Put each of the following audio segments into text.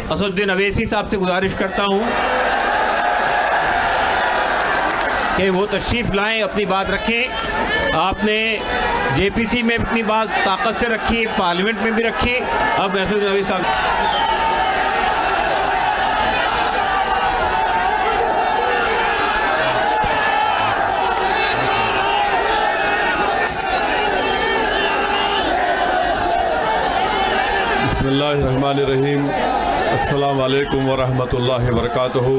असदुद्दीन अवैसी साहब से गुजारिश करता हूँ कि वो तशरीफ़ लाएं, अपनी बात रखें। आपने जेपीसी में अपनी बात ताकत से रखी, पार्लियामेंट में भी रखी। अब असदुद्दीन अवैसी साहब बिस्मिल्लाहिर्रहमानिर्रहीम। अस्सलामु अलैकुम वरहमतुल्लाहि वबरकातुहू।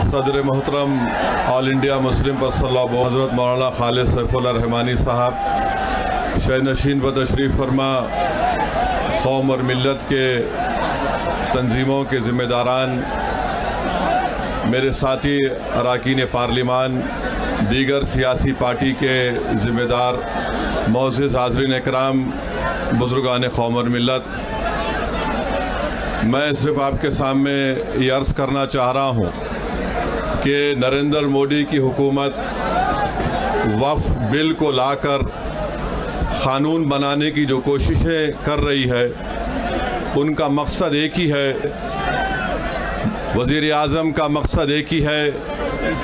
सदर मोहतरम ऑल इंडिया मुस्लिम पर्सनल हज़रत मौलाना खालिद सैफुल्लाह रहमानी साहब शहनशीन व तशरीफ़ फरमा, कौम और मिल्लत के तंजीमों के ज़िम्मेदारान, मेरे साथी अरकान पार्लिमान, दीगर सियासी पार्टी के ज़िम्मेदार, मोअज़्ज़िज़ हाज़रीन इकराम, बुज़ुर्गान कौम और मिल्लत, मैं सिर्फ आपके सामने ये अर्ज़ करना चाह रहा हूँ कि नरेंद्र मोदी की हुकूमत वक्फ़ बिल को लाकर क़ानून बनाने की जो कोशिशें कर रही है, उनका मकसद एक ही है। वज़ीर आज़म का मकसद एक ही है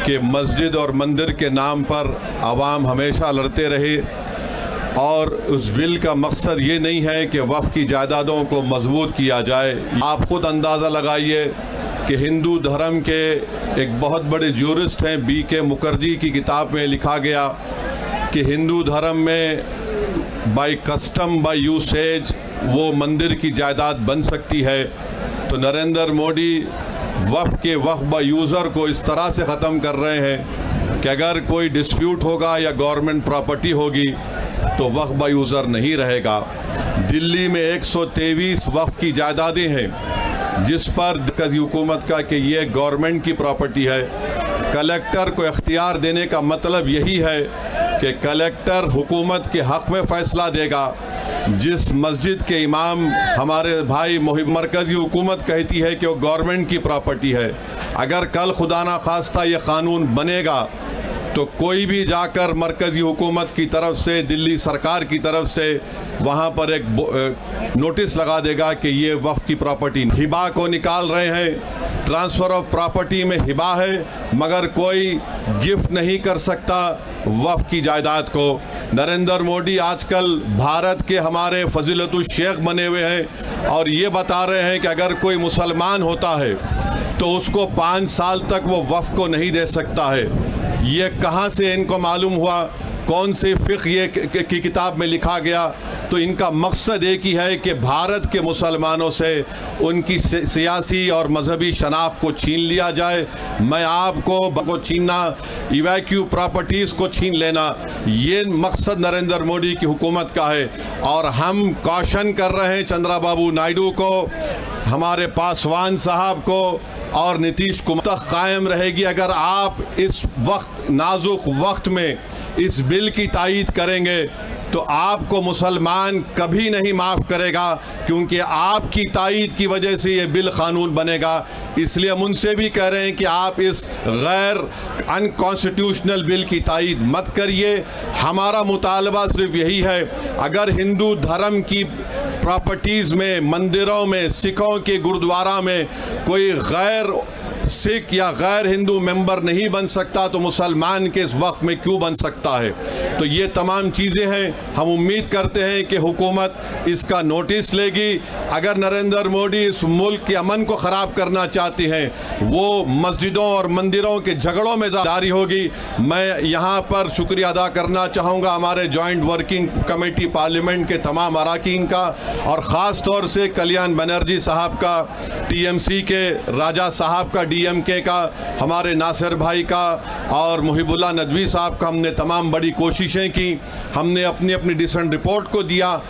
कि मस्जिद और मंदिर के नाम पर आवाम हमेशा लड़ते रहे, और उस बिल का मकसद ये नहीं है कि वक्फ़ की जायदादों को मजबूत किया जाए। आप ख़ुद अंदाज़ा लगाइए कि हिंदू धर्म के एक बहुत बड़े ज्यूरिस्ट हैं, BK मुखर्जी की किताब में लिखा गया कि हिंदू धर्म में बाय कस्टम बाय यूसेज वो मंदिर की जायदाद बन सकती है। तो नरेंद्र मोदी वक्फ़ के वक्फ़ बाय यूज़र को इस तरह से ख़त्म कर रहे हैं कि अगर कोई डिस्प्यूट होगा या गवर्नमेंट प्रॉपर्टी होगी तो वक्फ़ बाय यूज़र नहीं रहेगा। दिल्ली में 123 वक्फ़ की जायदादें हैं जिस पर मरकज़ी हुकूमत का कि ये गवर्नमेंट की प्रॉपर्टी है। कलेक्टर को इख्तियार देने का मतलब यही है कि कलेक्टर हुकूमत के हक़ में फ़ैसला देगा। जिस मस्जिद के इमाम हमारे भाई मरकज़ी हुकूमत कहती है कि वो गवर्नमेंट की प्रॉपर्टी है, अगर कल खुदा ना खास्ता ये क़ानून बनेगा तो कोई भी जाकर मरकज़ी हुकूमत की तरफ से, दिल्ली सरकार की तरफ से वहाँ पर एक नोटिस लगा देगा कि ये वक्फ़ की प्रॉपर्टी। हिबा को निकाल रहे हैं, ट्रांसफ़र ऑफ प्रॉपर्टी में हिबा है, मगर कोई गिफ्ट नहीं कर सकता वक्फ़ की जायदाद को। नरेंद्र मोदी आजकल भारत के हमारे फजीलतुल शेख बने हुए हैं और ये बता रहे हैं कि अगर कोई मुसलमान होता है तो उसको 5 साल तक वो वक्फ़ को नहीं दे सकता है। ये कहाँ से इनको मालूम हुआ? कौन से फ़िक़्ह ये की किताब में लिखा गया? तो इनका मकसद एक ही है कि भारत के मुसलमानों से उनकी सियासी और मजहबी शनाख्त को छीन लिया जाए। मैं आपको छीनना, इवैक्यू प्रॉपर्टीज़ को छीन लेना, ये मकसद नरेंद्र मोदी की हुकूमत का है। और हम कॉशन कर रहे हैं चंद्रबाबू नायडू को, हमारे पासवान साहब को और नीतीश कुमार तक कायम रहेगी अगर आप इस वक्त नाजुक वक्त में इस बिल की तायीद करेंगे तो आपको मुसलमान कभी नहीं माफ़ करेगा, क्योंकि आपकी तायीद की वजह से ये बिल क़ानून बनेगा। इसलिए हम उनसे भी कह रहे हैं कि आप इस गैर अनकॉन्स्टिट्यूशनल बिल की तायीद मत करिए। हमारा मुतालबा सिर्फ यही है, अगर हिंदू धर्म की प्रॉपर्टीज़ में, मंदिरों में, सिखों के गुरुद्वारा में कोई गैर सिख या गैर हिंदू मेंबर नहीं बन सकता तो मुसलमान के इस वक्त में क्यों बन सकता है? तो ये तमाम चीज़ें हैं। हम उम्मीद करते हैं कि हुकूमत इसका नोटिस लेगी। अगर नरेंद्र मोदी इस मुल्क के अमन को ख़राब करना चाहते हैं, वो मस्जिदों और मंदिरों के झगड़ों में जारी होगी। मैं यहाँ पर शुक्रिया अदा करना चाहूँगा हमारे जॉइंट वर्किंग कमेटी पार्लियामेंट के तमाम अरकान का, और ख़ास तौर से कल्याण बनर्जी साहब का, TMC के राजा साहब का, DMK का, हमारे नासिर भाई का और मुहिबुल्लाह नदवी साहब का। हमने तमाम बड़ी कोशिशें की, हमने अपनी अपनी डिसेंट रिपोर्ट को दिया।